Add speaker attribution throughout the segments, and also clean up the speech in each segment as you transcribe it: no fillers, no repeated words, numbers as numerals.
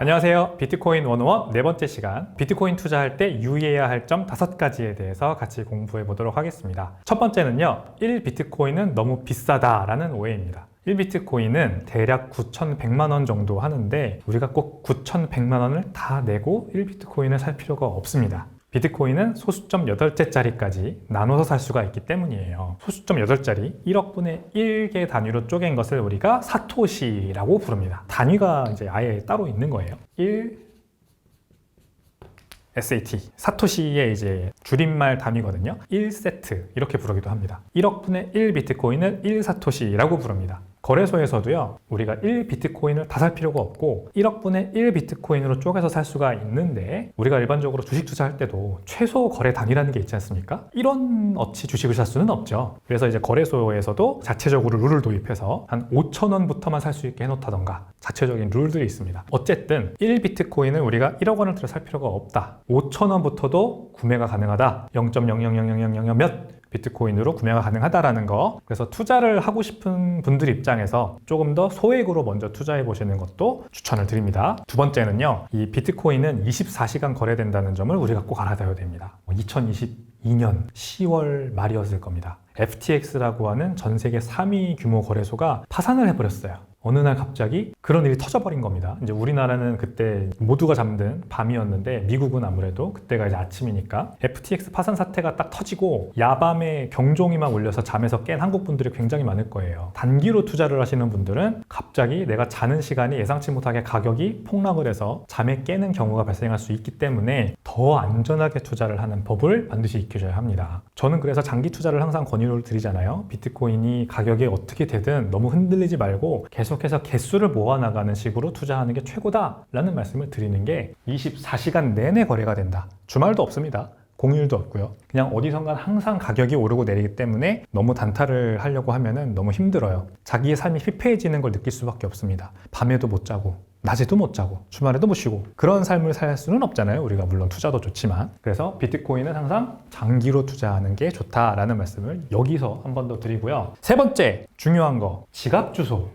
Speaker 1: 안녕하세요. 비트코인 101 네 번째 시간, 비트코인 투자할 때 유의해야 할 점 5가지에 대해서 같이 공부해 보도록 하겠습니다. 첫 번째는요, 1비트코인은 너무 비싸다라는 오해입니다. 1비트코인은 대략 9,100만 원 정도 하는데 우리가 꼭 9,100만 원을 다 내고 1비트코인을 살 필요가 없습니다. 비트코인은 소수점 8개짜리까지 나눠서 살 수가 있기 때문이에요. 소수점 8자리 1억 분의 1개 단위로 쪼갠 것을 우리가 사토시라고 부릅니다. 단위가 이제 아예 따로 있는 거예요. 1 SAT, 사토시의 이제 줄임말 단위거든요. 1세트 이렇게 부르기도 합니다. 1억 분의 1 비트코인을 1사토시라고 부릅니다. 거래소에서도요, 우리가 1비트코인을 다 살 필요가 없고 1억 분의 1 비트코인으로 쪼개서 살 수가 있는데, 우리가 일반적으로 주식 투자할 때도 최소 거래 단위라는 게 있지 않습니까? 1원 어치 주식을 살 수는 없죠. 그래서 이제 거래소에서도 자체적으로 룰을 도입해서 한 5,000원부터만 살 수 있게 해놓다던가 자체적인 룰들이 있습니다. 어쨌든 1비트코인을 우리가 1억 원을 들여 살 필요가 없다. 5,000원부터도 구매가 가능하다. 0.0000000 몇 비트코인으로 구매가 가능하다라는 거. 그래서 투자를 하고 싶은 분들 입장에서 조금 더 소액으로 먼저 투자해 보시는 것도 추천을 드립니다. 두 번째는요, 이 비트코인은 24시간 거래된다는 점을 우리가 꼭 알아둬야 됩니다. 2022년 10월 말이었을 겁니다. FTX라고 하는 전 세계 3위 규모 거래소가 파산을 해버렸어요. 어느 날 갑자기 그런 일이 터져버린 겁니다. 이제 우리나라는 그때 모두가 잠든 밤이었는데, 미국은 아무래도 그때가 이제 아침이니까 FTX 파산 사태가 딱 터지고 야밤에 경종이 막 울려서 잠에서 깬 한국 분들이 굉장히 많을 거예요. 단기로 투자를 하시는 분들은 갑자기 내가 자는 시간이 예상치 못하게 가격이 폭락을 해서 잠에 깨는 경우가 발생할 수 있기 때문에 더 안전하게 투자를 하는 법을 반드시 익히셔야 합니다. 저는 그래서 장기 투자를 항상 권유를 드리잖아요. 비트코인이 가격이 어떻게 되든 너무 흔들리지 말고 계속해서 개수를 모아나가는 식으로 투자하는 게 최고다라는 말씀을 드리는 게, 24시간 내내 거래가 된다. 주말도 없습니다. 공휴일도 없고요. 그냥 어디선가 항상 가격이 오르고 내리기 때문에 너무 단타를 하려고 하면은 너무 힘들어요. 자기의 삶이 피폐해지는 걸 느낄 수밖에 없습니다. 밤에도 못 자고 낮에도 못 자고 주말에도 못 쉬고 그런 삶을 살 수는 없잖아요. 우리가 물론 투자도 좋지만. 그래서 비트코인은 항상 장기로 투자하는 게 좋다라는 말씀을 여기서 한 번 더 드리고요. 세 번째 중요한 거, 지갑 주소.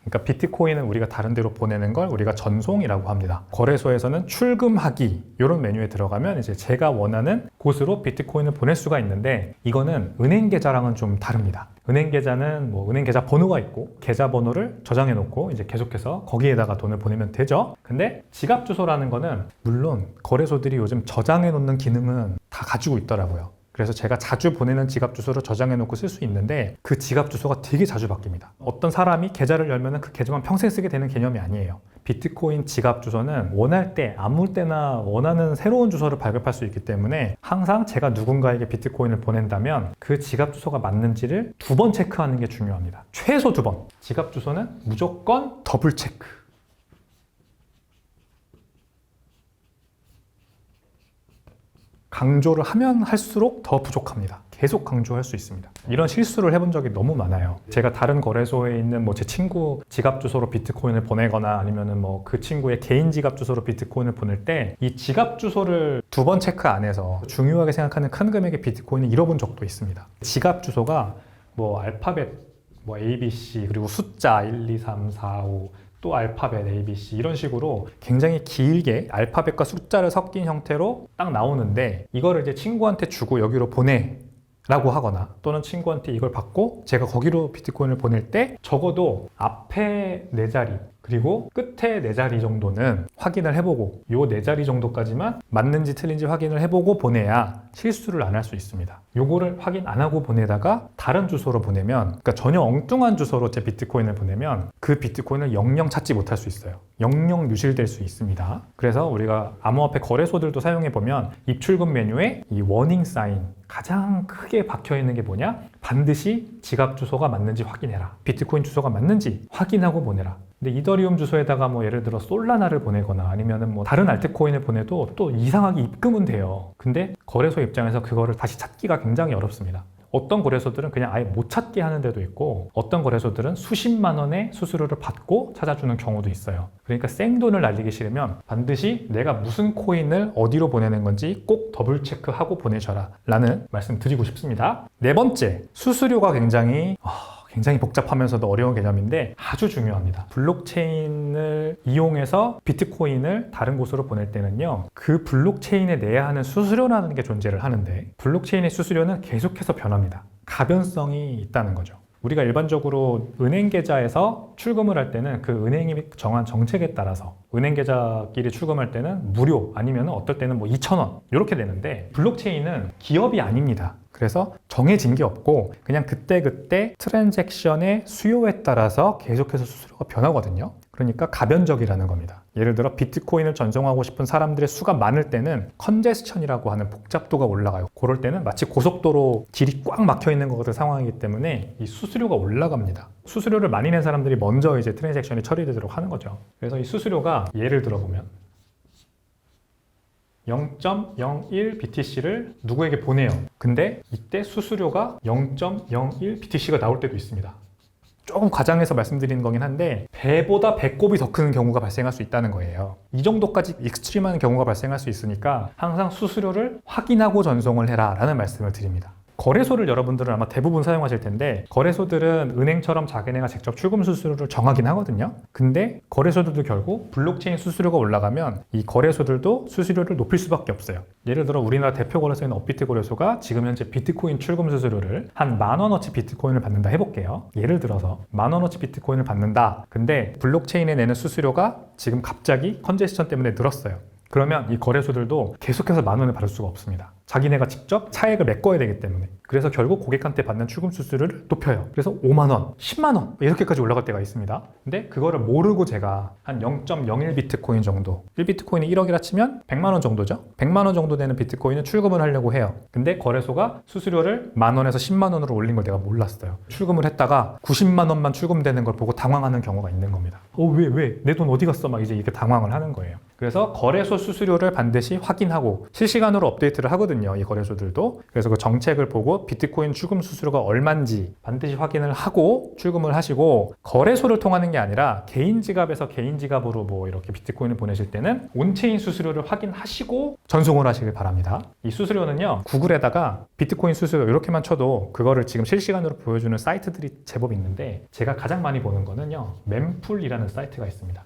Speaker 1: 그러니까 비트코인은 우리가 다른 데로 보내는 걸 우리가 전송이라고 합니다. 거래소에서는 출금하기 이런 메뉴에 들어가면 이제 제가 원하는 곳으로 비트코인을 보낼 수가 있는데, 이거는 은행 계좌랑은 좀 다릅니다. 은행 계좌는 뭐 은행 계좌 번호가 있고 계좌 번호를 저장해 놓고 이제 계속해서 거기에다가 돈을 보내면 되죠. 근데 지갑 주소라는 거는 물론 거래소들이 요즘 저장해 놓는 기능은 다 가지고 있더라고요. 그래서 제가 자주 보내는 지갑 주소를 저장해 놓고 쓸 수 있는데, 그 지갑 주소가 되게 자주 바뀝니다. 어떤 사람이 계좌를 열면 그 계좌만 평생 쓰게 되는 개념이 아니에요. 비트코인 지갑 주소는 원할 때 아무 때나 원하는 새로운 주소를 발급할 수 있기 때문에, 항상 제가 누군가에게 비트코인을 보낸다면 그 지갑 주소가 맞는지를 2번 체크하는 게 중요합니다. 최소 2번. 지갑 주소는 무조건 더블 체크. 강조를 하면 할수록 더 부족합니다. 계속 강조할 수 있습니다. 이런 실수를 해본 적이 너무 많아요. 제가 다른 거래소에 있는 제 친구 지갑 주소로 비트코인을 보내거나 아니면은 그 친구의 개인 지갑 주소로 비트코인을 보낼 때 이 지갑 주소를 2번 체크 안 해서 중요하게 생각하는 큰 금액의 비트코인을 잃어본 적도 있습니다. 지갑 주소가 알파벳 ABC 그리고 숫자 1, 2, 3, 4, 5 또 알파벳 ABC 이런 식으로 굉장히 길게 알파벳과 숫자를 섞인 형태로 딱 나오는데, 이거를 이제 친구한테 주고 여기로 보내 라고 하거나, 또는 친구한테 이걸 받고 제가 거기로 비트코인을 보낼 때 적어도 앞에 4자리 그리고 끝에 4자리 정도는 확인을 해보고, 요 4자리 정도까지만 맞는지 틀린지 확인을 해보고 보내야 실수를 안 할 수 있습니다. 요거를 확인 안 하고 보내다가 다른 주소로 보내면, 그러니까 전혀 엉뚱한 주소로 제 비트코인을 보내면 그 비트코인을 영영 찾지 못할 수 있어요. 영영 누실될 수 있습니다. 그래서 우리가 암호화폐 거래소들도 사용해보면 입출금 메뉴에 이 워닝 사인 가장 크게 박혀 있는 게 뭐냐? 반드시 지갑 주소가 맞는지 확인해라. 비트코인 주소가 맞는지 확인하고 보내라. 근데 이더리움 주소에다가 예를 들어 솔라나를 보내거나 아니면은 다른 알트코인을 보내도 또 이상하게 입금은 돼요. 근데 거래소 입장에서 그거를 다시 찾기가 굉장히 어렵습니다. 어떤 거래소들은 그냥 아예 못 찾게 하는 데도 있고, 어떤 거래소들은 수십만 원의 수수료를 받고 찾아주는 경우도 있어요. 그러니까 생돈을 날리기 싫으면 반드시 내가 무슨 코인을 어디로 보내는 건지 꼭 더블 체크하고 보내셔라 라는 말씀 드리고 싶습니다. 네 번째, 수수료가 굉장히 굉장히 복잡하면서도 어려운 개념인데 아주 중요합니다. 블록체인을 이용해서 비트코인을 다른 곳으로 보낼 때는요, 그 블록체인에 내야 하는 수수료라는 게 존재를 하는데 블록체인의 수수료는 계속해서 변합니다. 가변성이 있다는 거죠. 우리가 일반적으로 은행 계좌에서 출금을 할 때는 그 은행이 정한 정책에 따라서 은행 계좌끼리 출금할 때는 무료 아니면 어떨 때는 뭐 2,000원 이렇게 되는데 블록체인은 기업이 아닙니다. 그래서 정해진 게 없고 그냥 그때그때 트랜잭션의 수요에 따라서 계속해서 수수료가 변하거든요. 그러니까 가변적이라는 겁니다. 예를 들어 비트코인을 전송하고 싶은 사람들의 수가 많을 때는 컨제스천이라고 하는 복잡도가 올라가요. 그럴 때는 마치 고속도로 길이 꽉 막혀 있는 것 같은 상황이기 때문에 이 수수료가 올라갑니다. 수수료를 많이 낸 사람들이 먼저 이제 트랜잭션이 처리되도록 하는 거죠. 그래서 이 수수료가 예를 들어 보면 0.01 BTC를 누구에게 보내요. 근데 이때 수수료가 0.01 BTC가 나올 때도 있습니다. 조금 과장해서 말씀드리는 거긴 한데 배보다 배꼽이 더 큰 경우가 발생할 수 있다는 거예요. 이 정도까지 익스트림한 경우가 발생할 수 있으니까 항상 수수료를 확인하고 전송을 해라 라는 말씀을 드립니다. 거래소를 여러분들은 아마 대부분 사용하실 텐데 거래소들은 은행처럼 자기네가 직접 출금 수수료를 정하긴 하거든요. 근데 거래소들도 결국 블록체인 수수료가 올라가면 이 거래소들도 수수료를 높일 수밖에 없어요. 예를 들어 우리나라 대표 거래소인 업비트 거래소가 지금 현재 비트코인 출금 수수료를 한 10,000원어치 비트코인을 받는다 해볼게요. 예를 들어서 10,000원어치 비트코인을 받는다. 근데 블록체인에 내는 수수료가 지금 갑자기 컨제스천 때문에 늘었어요. 그러면 이 거래소들도 계속해서 10,000원을 받을 수가 없습니다. 자기네가 직접 차액을 메꿔야 되기 때문에. 그래서 결국 고객한테 받는 출금 수수료를 높여요. 그래서 50,000원, 100,000원 이렇게까지 올라갈 때가 있습니다. 근데 그거를 모르고 제가 한 0.01 비트코인 정도, 1비트코인이 1억이라 치면 100,000원 정도죠. 100,000원 정도 되는 비트코인을 출금을 하려고 해요. 근데 거래소가 수수료를 10,000원에서 100,000원으로 올린 걸 내가 몰랐어요. 출금을 했다가 900,000원만 출금되는 걸 보고 당황하는 경우가 있는 겁니다. 왜? 내 돈 어디 갔어? 막 이제 이렇게 당황을 하는 거예요. 그래서 거래소 수수료를 반드시 확인하고 실시간으로 업데이트를 하거든요. 이 거래소들도. 그래서 그 정책을 보고 비트코인 출금 수수료가 얼마인지 반드시 확인을 하고 출금을 하시고 거래소를 통하는 게 아니라 개인 지갑에서 개인 지갑으로 뭐 이렇게 비트코인을 보내실 때는 온체인 수수료를 확인하시고 전송을 하시길 바랍니다. 이 수수료는요. 구글에다가 비트코인 수수료 이렇게만 쳐도 그거를 지금 실시간으로 보여주는 사이트들이 제법 있는데 제가 가장 많이 보는 거는요. 멤풀이라는 사이트가 있습니다.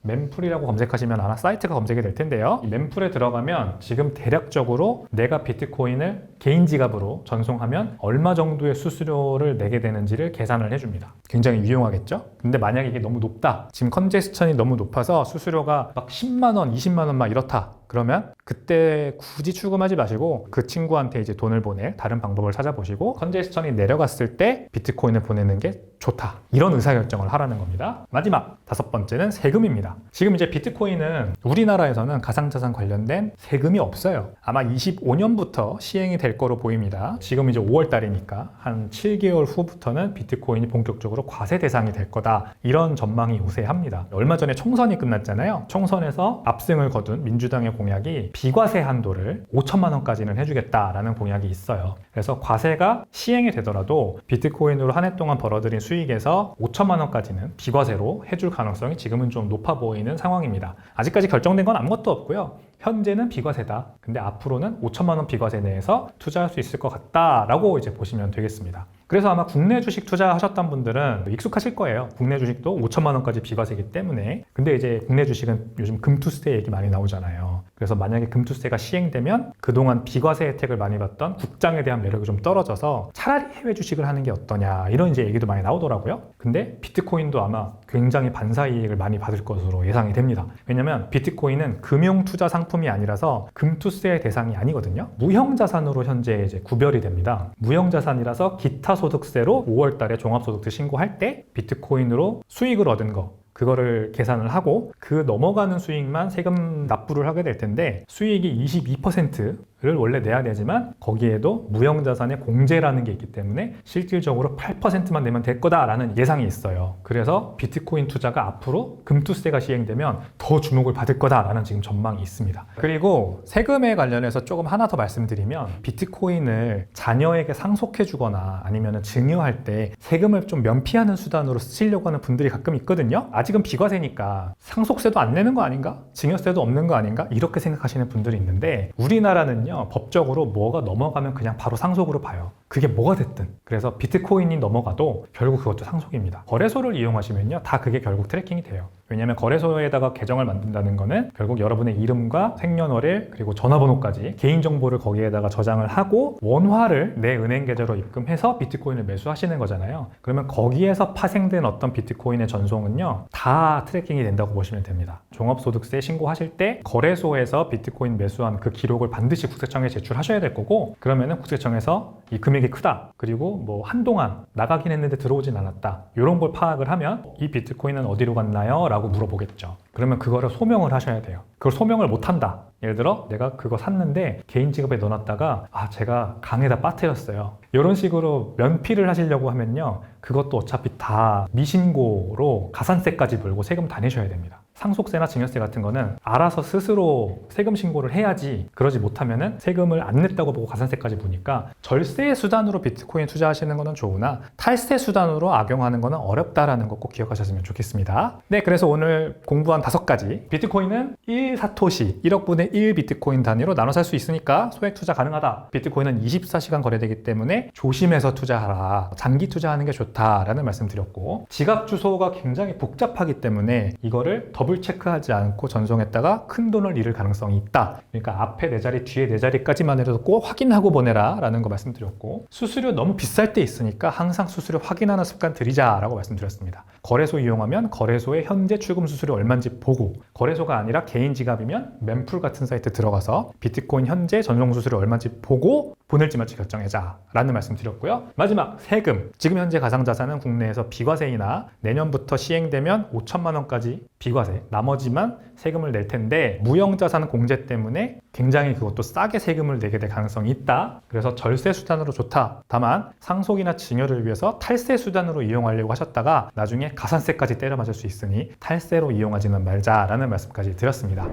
Speaker 1: 멤풀이라고 검색하시면 아마 사이트가 검색이 될 텐데요. 이 멤풀에 들어가면 지금 대략적으로 내가 비트코인을 개인 지갑으로 전송하면 얼마 정도의 수수료를 내게 되는지를 계산을 해줍니다. 굉장히 유용하겠죠? 근데 만약에 이게 너무 높다. 지금 컨제스천이 너무 높아서 수수료가 막 10만원, 20만원 막 이렇다. 그러면 그때 굳이 출금하지 마시고 그 친구한테 이제 돈을 보낼 다른 방법을 찾아보시고 컨제스천이 내려갔을 때 비트코인을 보내는 게 좋다. 이런 의사결정을 하라는 겁니다. 마지막 5번째는 세금입니다. 지금 이제 비트코인은 우리나라에서는 가상자산 관련된 세금이 없어요. 아마 25년부터 시행이 될 거로 보입니다. 지금 이제 5월 달이니까 한 7개월 후부터는 비트코인이 본격적으로 과세 대상이 될 거다. 이런 전망이 우세합니다. 얼마 전에 총선이 끝났잖아요. 총선에서 압승을 거둔 민주당의 공약이 비과세 한도를 5천만 원까지는 해주겠다라는 공약이 있어요. 그래서 과세가 시행이 되더라도 비트코인으로 한 해 동안 벌어들인 수익에서 5천만 원까지는 비과세로 해줄 가능성이 지금은 좀 높아 보이는 상황입니다. 아직까지 결정된 건 아무것도 없고요. 현재는 비과세다. 근데 앞으로는 5천만 원 비과세 내에서 투자할 수 있을 것 같다라고 이제 보시면 되겠습니다. 그래서 아마 국내 주식 투자하셨던 분들은 익숙하실 거예요. 국내 주식도 5천만 원까지 비과세이기 때문에. 근데 이제 국내 주식은 요즘 금투세 얘기 많이 나오잖아요. 그래서 만약에 금투세가 시행되면 그동안 비과세 혜택을 많이 받던 국장에 대한 매력이 좀 떨어져서 차라리 해외 주식을 하는 게 어떠냐 이런 이제 얘기도 많이 나오더라고요. 근데 비트코인도 아마 굉장히 반사이익을 많이 받을 것으로 예상이 됩니다. 왜냐면 비트코인은 금융 투자 상품이 아니라서 금투세 대상이 아니거든요. 무형자산으로 현재 이제 구별이 됩니다. 무형자산이라서 기타 소득세로 5월 달에 종합소득세 신고할 때 비트코인으로 수익을 얻은 거 그거를 계산을 하고 그 넘어가는 수익만 세금 납부를 하게 될 텐데 수익이 22%를 원래 내야 되지만 거기에도 무형자산의 공제라는 게 있기 때문에 실질적으로 8%만 내면 될 거다라는 예상이 있어요. 그래서 비트코인 투자가 앞으로 금투세가 시행되면 더 주목을 받을 거다라는 지금 전망이 있습니다. 그리고 세금에 관련해서 조금 하나 더 말씀드리면 비트코인을 자녀에게 상속해 주거나 아니면 증여할 때 세금을 좀 면피하는 수단으로 쓰시려고 하는 분들이 가끔 있거든요. 아직은 비과세니까 상속세도 안 내는 거 아닌가? 증여세도 없는 거 아닌가? 이렇게 생각하시는 분들이 있는데 우리나라는요 법적으로 뭐가 넘어가면 그냥 바로 상속으로 봐요. 그게 뭐가 됐든. 그래서 비트코인이 넘어가도 결국 그것도 상속입니다. 거래소를 이용하시면요, 다 그게 결국 트래킹이 돼요. 왜냐하면 거래소에다가 계정을 만든다는 거는 결국 여러분의 이름과 생년월일 그리고 전화번호까지 개인정보를 거기에다가 저장을 하고 원화를 내 은행 계좌로 입금해서 비트코인을 매수하시는 거잖아요. 그러면 거기에서 파생된 어떤 비트코인의 전송은요, 다 트래킹이 된다고 보시면 됩니다. 종합소득세 신고하실 때 거래소에서 비트코인 매수한 그 기록을 반드시 국세청에 제출하셔야 될 거고, 그러면은 국세청에서 이 금액이 크다, 그리고 뭐 한동안 나가긴 했는데 들어오진 않았다, 이런 걸 파악을 하면 이 비트코인은 어디로 갔나요? 라고 물어보겠죠. 그러면 그거를 소명을 하셔야 돼요. 그걸 소명을 못한다. 예를 들어 내가 그거 샀는데 개인 지갑에 넣어놨다가 제가 강에다 빠뜨렸어요. 이런 식으로 면피를 하시려고 하면요, 그것도 어차피 다 미신고로 가산세까지 물고 세금 다 내셔야 됩니다. 상속세나 증여세 같은 거는 알아서 스스로 세금 신고를 해야지, 그러지 못하면은 세금을 안 냈다고 보고 가산세까지 무니까 절세 수단으로 비트코인 투자하시는 거는 좋으나 탈세 수단으로 악용하는 거는 어렵다라는 거 꼭 기억하셨으면 좋겠습니다. 네, 그래서 오늘 공부한 5가지. 비트코인은 1사토시, 1억 분의 1 비트코인 단위로 나눠 살 수 있으니까 소액 투자 가능하다. 비트코인은 24시간 거래되기 때문에 조심해서 투자하라. 장기 투자하는 게 좋다라는 말씀 드렸고, 지갑 주소가 굉장히 복잡하기 때문에 이거를 더블 체크하지 않고 전송했다가 큰 돈을 잃을 가능성이 있다. 그러니까 앞에 4자리, 뒤에 4자리까지만 해도 꼭 확인하고 보내라 라는 거 말씀드렸고, 수수료 너무 비쌀 때 있으니까 항상 수수료 확인하는 습관 들이자라고 말씀드렸습니다. 거래소 이용하면 거래소의 현재 출금 수수료 얼마인지 보고, 거래소가 아니라 개인 지갑이면 멤풀 같은 사이트 들어가서 비트코인 현재 전송 수수료 얼마인지 보고 보낼지 말지 결정하자 라는 말씀 드렸고요. 마지막, 세금. 지금 현재 가상자산은 국내에서 비과세이나 내년부터 시행되면 5천만 원까지 비과세, 나머지만 세금을 낼 텐데 무형자산 공제 때문에 굉장히 그것도 싸게 세금을 내게 될 가능성이 있다. 그래서 절세 수단으로 좋다. 다만 상속이나 증여를 위해서 탈세 수단으로 이용하려고 하셨다가 나중에 가산세까지 때려 맞을 수 있으니 탈세로 이용하지는 말자라는 말씀까지 드렸습니다.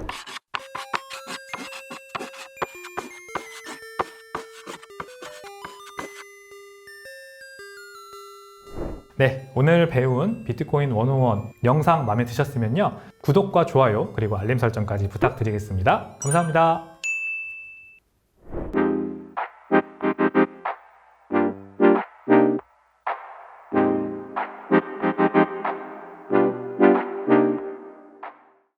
Speaker 1: 네, 오늘 배운 비트코인 101 영상 마음에 드셨으면요, 구독과 좋아요 그리고 알림 설정까지 부탁드리겠습니다. 감사합니다.